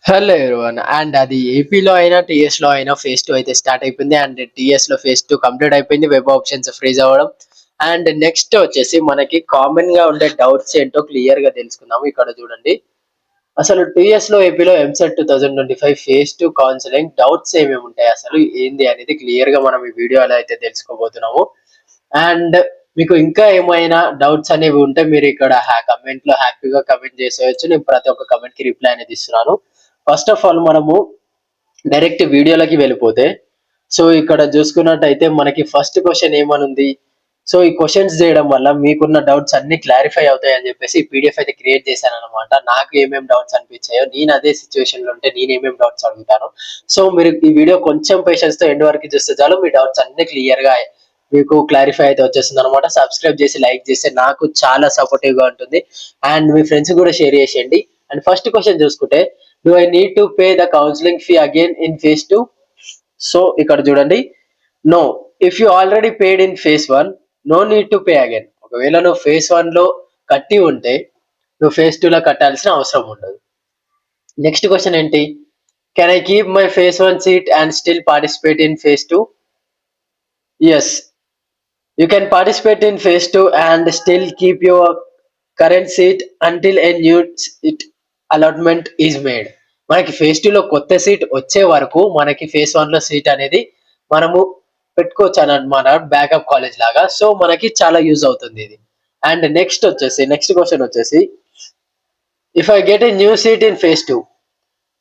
Hello everyone. And అది ఏపీలో అయినా టీఎస్ లో అయినా ఫేజ్ 2 అయితే స్టార్ట్ అయిపోయింది. అండ్ టీఎస్ లో ఫేజ్ 2 కంప్లీట్ అయిపోయింది. వెబ్ ఆప్షన్స్ ఫ్రీజ్ అవ్వడం. అండ్ నెక్స్ట్ వచ్చేసి మనకి కామన్ గా ఉండే డౌట్స్ ఏంటో క్లియర్ గా తెలుసుకుందాము. ఇక్కడ చూడండి, అసలు టీఎస్ లో ఏపీలో ఎంసెట్ 2025 ఫేజ్ 2 కౌన్సిలింగ్ డౌట్స్ ఏమేమి ఉంటాయి, అసలు ఏంది అనేది క్లియర్ గా మనం ఈ వీడియోలో అయితే తెలుసుకోబోతున్నాము. అండ్ మీకు ఇంకా ఏమైనా డౌట్స్ అనేవి ఉంటే మీరు ఇక్కడ కమెంట్ లో హ్యాపీగా కమెంట్ చేసేయచ్చు. నేను ప్రతి ఒక్క కమెంట్ కి రిప్లై అనేది ఇస్తున్నాను. ఫస్ట్ ఆఫ్ ఆల్ మనము డైరెక్ట్ వీడియోలోకి వెళ్ళిపోతే, సో ఇక్కడ చూసుకున్నట్టయితే మనకి ఫస్ట్ క్వశ్చన్ ఏమనుంది. సో ఈ క్వశ్చన్స్ చేయడం వల్ల మీకున్న డౌట్స్ అన్ని క్లారిఫై అవుతాయి అని చెప్పేసి పీడిఎఫ్ అయితే క్రియేట్ చేశాను అనమాట. నాకు ఏమేమి డౌట్స్ అనిపించాయో, నేను అదే సిచ్యువేషన్ లో ఉంటే నేను ఏమేమి డౌట్స్ అడుగుతాను. సో మీరు ఈ వీడియో కొంచెం పేషెన్స్ తో ఎండ్ వరకు చూస్తే చాలు, మీ డౌట్స్ అన్ని క్లియర్ గా మీకు క్లారిఫై అయితే వచ్చేస్తుంది అనమాట. సబ్స్క్రైబ్ చేసి లైక్ చేస్తే నాకు చాలా సపోర్టివ్ గా ఉంటుంది. అండ్ మీ ఫ్రెండ్స్ కూడా షేర్ చేసేయండి. అండ్ ఫస్ట్ క్వశ్చన్ చూసుకుంటే, do I need to pay the counselling fee again in phase 2? So ఇక్కడ చూడండి, no. If you already paid in phase 1, no need to pay again. ఒకవేళ నువ్వు ఫేజ్ 1 లో కట్టి ఉంటే నువ్వు ఫేజ్ 2 లో కట్టాల్సిన అవసరం ఉండదు. నెక్స్ట్ క్వశ్చన్ ఏంటి, can I keep my phase 1 seat and still participate in phase 2? Yes, you can participate in phase 2 and still keep your current seat until a new seat allotment is made. మనకి phase 2 లో కొత్త seat వచ్చే వరకు మనకి phase 1 లో seat అనేది మనము పెట్టుకోవచ్చు అనమాట, బ్యాకప్ కాలేజ్ లాగా. సో మనకి చాలా యూజ్ అవుతుంది ఇది. అండ్ నెక్స్ట్ క్వశ్చన్ వచ్చేసి, if I get a new seat in phase 2,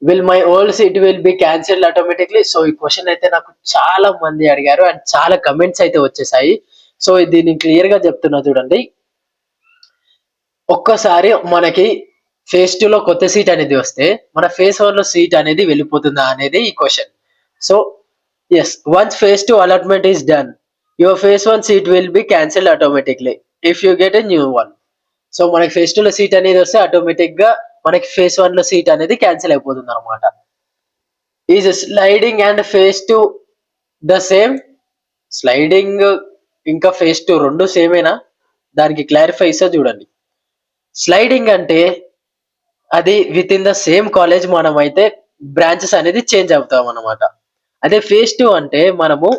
will my old seat will be cancelled automatically? So ఈ క్వశ్చన్ అయితే నాకు చాలా మంది అడిగారు అండ్ చాలా కమెంట్స్ అయితే వచ్చేసాయి. సో ఇది నేను క్లియర్ గా చెప్తున్నా చూడండి. ఒక్కసారి మనకి ఫేజ్ 2 లో కొత్త సీట్ అనేది వస్తే మన ఫేజ్ 1 లో సీట్ అనేది వెళ్ళిపోతుందా అనేది ఈ question. So yes, once phase 2 allotment is done, your phase 1 seat will be cancelled automatically if you get a new one. So మనకి ఫేజ్ 2 లో సీట్ అనేది వస్తే ఆటోమేటిక్ గా మనకి ఫేజ్ 1 లో సీట్ అనేది క్యాన్సిల్ అయిపోతుంది అనమాట. Is sliding and phase 2 the same? Sliding ఇంకా ఫేజ్ 2 రెండు సేమేనా? దానికి క్లారిఫై ఇస్తా చూడండి. స్లైడింగ్ అంటే అది with in the same college మనం అయితే బ్రాంచెస్ అనేది చేంజ్ అవుతాం అనమాట. అదే ఫేజ్ 2 అంటే మనము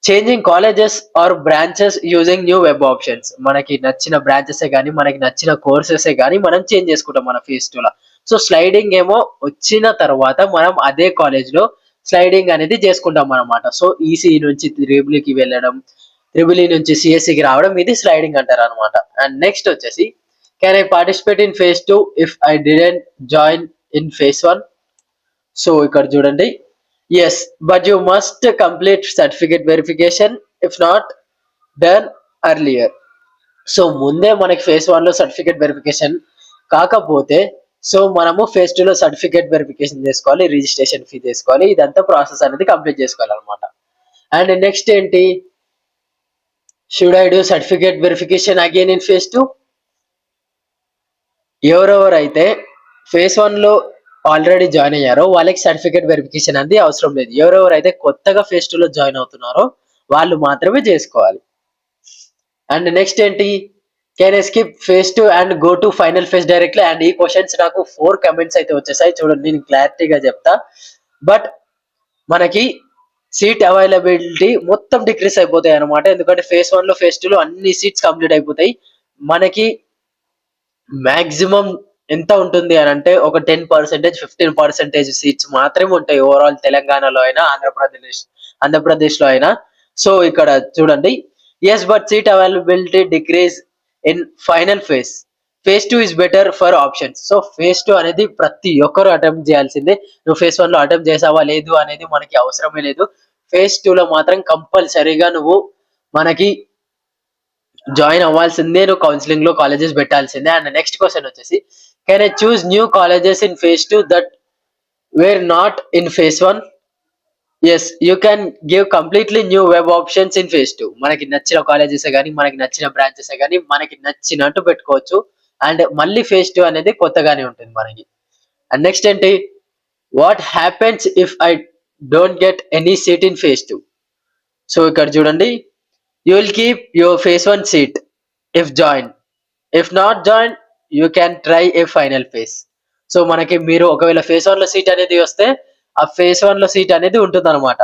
changing colleges or branches using new web options. మనకి నచ్చిన బ్రాంచెస్ కానీ మనకి నచ్చిన కోర్సెస్ కానీ మనం చేంజ్ చేసుకుంటాం మన ఫేజ్ 2 లో. సో స్లైడింగ్ ఏమో వచ్చిన తర్వాత మనం అదే కాలేజ్ లో స్లైడింగ్ అనేది చేసుకుంటాం అనమాట. సో ఈసీ నుంచి త్రిబుల్కి వెళ్ళడం, త్రిబుల్ నుంచి సిఎస్సికి రావడం, ఇది స్లైడింగ్ అంటారు అనమాట. అండ్ నెక్స్ట్ వచ్చేసి, can I participate in phase 2 if I didn't join in phase 1? So ఇక్కడ చూడండి, yes, but you must complete certificate verification if not done earlier. So ముందే మనకి ఫేజ్ 1 లో సర్టిఫికేట్ వెరిఫికేషన్ కాకపోతే, సో మనము ఫేజ్ 2 లో certificate verification చేసుకోవాలి, registration fee చేసుకోవాలి, ఇదంతా ప్రాసెస్ అనేది కంప్లీట్ చేసుకోవాలి అనమాట. అండ్ నెక్స్ట్ ఏంటి, should I do certificate verification again in phase 2? ఎవరెవరైతే ఫేజ్ 1 లో ఆల్రెడీ జాయిన్ అయ్యారో వాళ్ళకి సర్టిఫికేట్ వెరిఫికేషన్ అనేది అవసరం లేదు. ఎవరెవరైతే కొత్తగా ఫేజ్ 2 లో జాయిన్ అవుతున్నారో వాళ్ళు మాత్రమే చేసుకోవాలి. అండ్ నెక్స్ట్ ఏంటి, can I skip phase 2 and go to final phase directly? And ఈ క్వశ్చన్స్ నాకు 4 కమెంట్స్ అయితే వచ్చేసాయి చూడండి, నేను క్లారిటీగా చెప్తా. బట్ మనకి సీట్ అవైలబిలిటీ మొత్తం డిక్రీస్ అయిపోతాయి అనమాట. ఎందుకంటే ఫేజ్ 1 లో ఫేజ్ 2 లో అన్ని సీట్స్ కంప్లీట్ అయిపోతాయి. మనకి మాక్సిమం ఎంత ఉంటుంది అని అంటే ఒక 10%, 15% సీట్స్ మాత్రమే ఉంటాయి ఓవరాల్ తెలంగాణలో అయినా ఆంధ్రప్రదేశ్ లో అయినా. సో ఇక్కడ చూడండి, yes but seat availability decrease in final phase. Phase 2 is better for options. So phase 2 అనేది ప్రతి ఒక్కరు అటెంప్ట్ చేయాల్సిందే. నువ్వు ఫేజ్ 1 లో అటెంప్ట్ చేసావా లేదు అనేది మనకి అవసరమే లేదు. ఫేజ్ 2 లో మాత్రం కంపల్సరీగా నువ్వు మనకి జాయిన్ అవ్వాల్సిందే, నువ్వు కౌన్సిలింగ్ లో కాలేజెస్ పెట్టాల్సిందే. అండ్ నెక్స్ట్ క్వశ్చన్ వచ్చేసి, can I choose new colleges in phase 2 that were not in phase 1? Yes, you can give completely new web options in phase 2. మనకి నచ్చిన కాలేజెస్ కానీ మనకి నచ్చిన బ్రాంచెస్ కానీ మనకి నచ్చినట్టు పెట్టుకోవచ్చు. అండ్ మళ్ళీ ఫేజ్ 2 అనేది కొత్తగానే ఉంటుంది మనకి. అండ్ నెక్స్ట్ ఏంటి, what happens if I don't get any seat in phase 2? So ఇక్కడ చూడండి, you will keep your phase 1 seat if joined. If not joined, you can try a final phase. So మనకి మీరు ఒకవేళ phase 1 లో seat అనేది వస్తే ఆ phase 1 లో సీట్ అనేది ఉంటుందన్నమాట.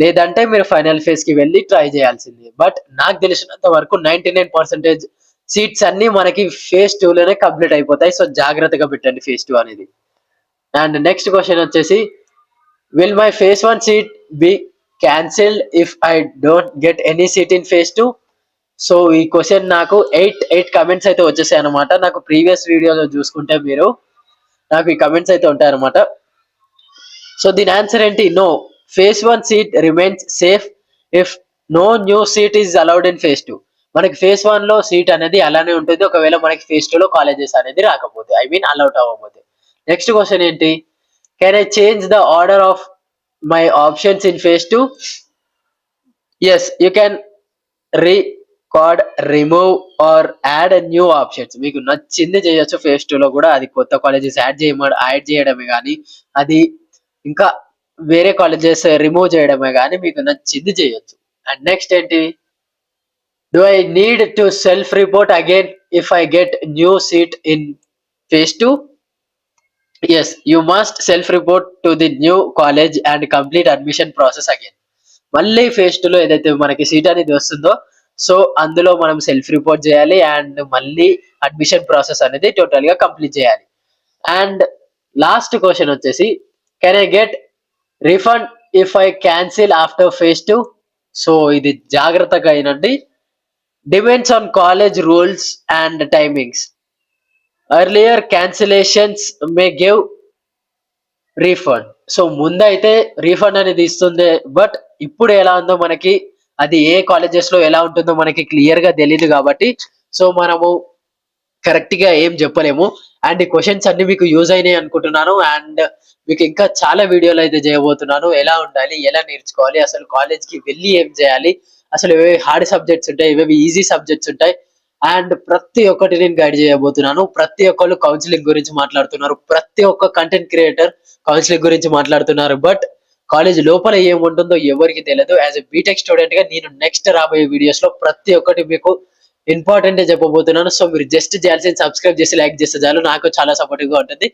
లేదంటే మీరు ఫైనల్ ఫేజ్ కి వెళ్ళి ట్రై చేయాల్సిందే. బట్ నాకు తెలిసినంత వరకు 99% సీట్స్ అన్ని మనకి ఫేజ్ 2 లోనే కంప్లీట్ అయిపోతాయి. సో జాగ్రత్తగా పెట్టండి ఫేజ్ 2 అనేది. అండ్ నెక్స్ట్ క్వశ్చన్ వచ్చేసి, will my phase 1 seat be cancelled if I don't get any seat in phase 2? So ఈ క్వశ్చన్ నాకు 8 కమెంట్స్ అయితే వచ్చేసాయి అనమాట. నాకు ప్రీవియస్ వీడియోలో చూసుకుంటే మీరు నాకు ఈ కమెంట్స్ అయితే ఉంటాయన్నమాట. సో దీని ఆన్సర్ ఏంటి? No, phase 1 seat remains safe if no new seat is allowed in phase 2. మనకి ఫేజ్ 1 లో సీట్ అనేది అలానే ఉంటుంది, ఒకవేళ మనకి ఫేజ్ 2 లో కాలేజెస్ అనేది రాకపోతే, ఐ మీన్ అలౌట్ అవ్వకపోతే. నెక్స్ట్ క్వశ్చన్ ఏంటి? Can I change the order of my options in phase 2? Yes, you can record, remove or add new options. మీకు నచ్చింది చేయొచ్చు ఫేజ్ 2 లో కూడా. అది కొత్త కాలేజెస్ యాడ్ చేయడమే కానీ, అది ఇంకా వేరే కాలేజెస్ రిమూవ్ చేయడమే కానీ మీకు నచ్చింది చేయొచ్చు. అండ్ నెక్స్ట్ ఏంటి? Do I need to self report again if I get new seat in phase 2? Yes, you must self report to the new college and complete admission process again. మళ్ళీ phase 2 లో ఏదైతే మనకి seat అనేది వస్తుందో, so అందులో మనం self report చేయాలి and మళ్ళీ అడ్మిషన్ ప్రాసెస్ అనేది టోటల్ గా కంప్లీట్ చేయాలి. అండ్ లాస్ట్ క్వశ్చన్ వచ్చేసి, can I get refund if I cancel after phase 2? So ఇది జాగ్రత్తగా అయినండి. Depends on college rules and timings. Earlier cancellations may give refund. So ముందైతే రీఫండ్ అనేది ఇస్తుంది, బట్ ఇప్పుడు ఎలా ఉందో మనకి, అది ఏ కాలేజెస్ లో ఎలా ఉంటుందో మనకి క్లియర్ గా తెలియదు కాబట్టి, సో మనము కరెక్ట్ గా ఏం చెప్పలేము. అండ్ ఈ క్వశ్చన్స్ అన్ని మీకు యూజ్ అయినాయి అనుకుంటున్నాను. అండ్ మీకు ఇంకా చాలా వీడియోలు అయితే చేయబోతున్నాను. ఎలా ఉండాలి, ఎలా నేర్చుకోవాలి, అసలు కాలేజ్ కి వెళ్ళి ఏం చేయాలి, అసలు ఏవేవి హార్డ్ సబ్జెక్ట్స్ ఉంటాయి, ఏవేవి ఈజీ సబ్జెక్ట్స్ ఉంటాయి, అండ్ ప్రతి ఒక్కటి నేను గైడ్ చేయబోతున్నాను. ప్రతి ఒక్కరు కౌన్సిలింగ్ గురించి మాట్లాడుతున్నారు, ప్రతి ఒక్క కంటెంట్ క్రియేటర్ కౌన్సిలింగ్ గురించి మాట్లాడుతున్నారు. బట్ కాలేజ్ లోపల ఏముంటుందో ఎవరికి తెలియదు. యాజ్ ఎ బీటెక్ స్టూడెంట్ గా నేను నెక్స్ట్ రాబోయే వీడియోస్ లో ప్రతి ఒక్కటి మీకు ఇంపార్టెంట్ చెప్పబోతున్నాను. సో మీరు జస్ట్ చేయాల్సింది సబ్స్క్రైబ్ చేసి లైక్ చేస్తే చాలు, నాకు చాలా సపోర్టివ్ గా ఉంటుంది.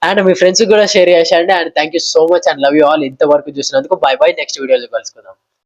అండ్ మీ ఫ్రెండ్స్ కూడా షేర్ చేసేయండి. And thank you so much and love you all. ఇంతవరకు చూసినందుకు. బై బై, నెక్స్ట్ వీడియోలో కలుసుకుందాం.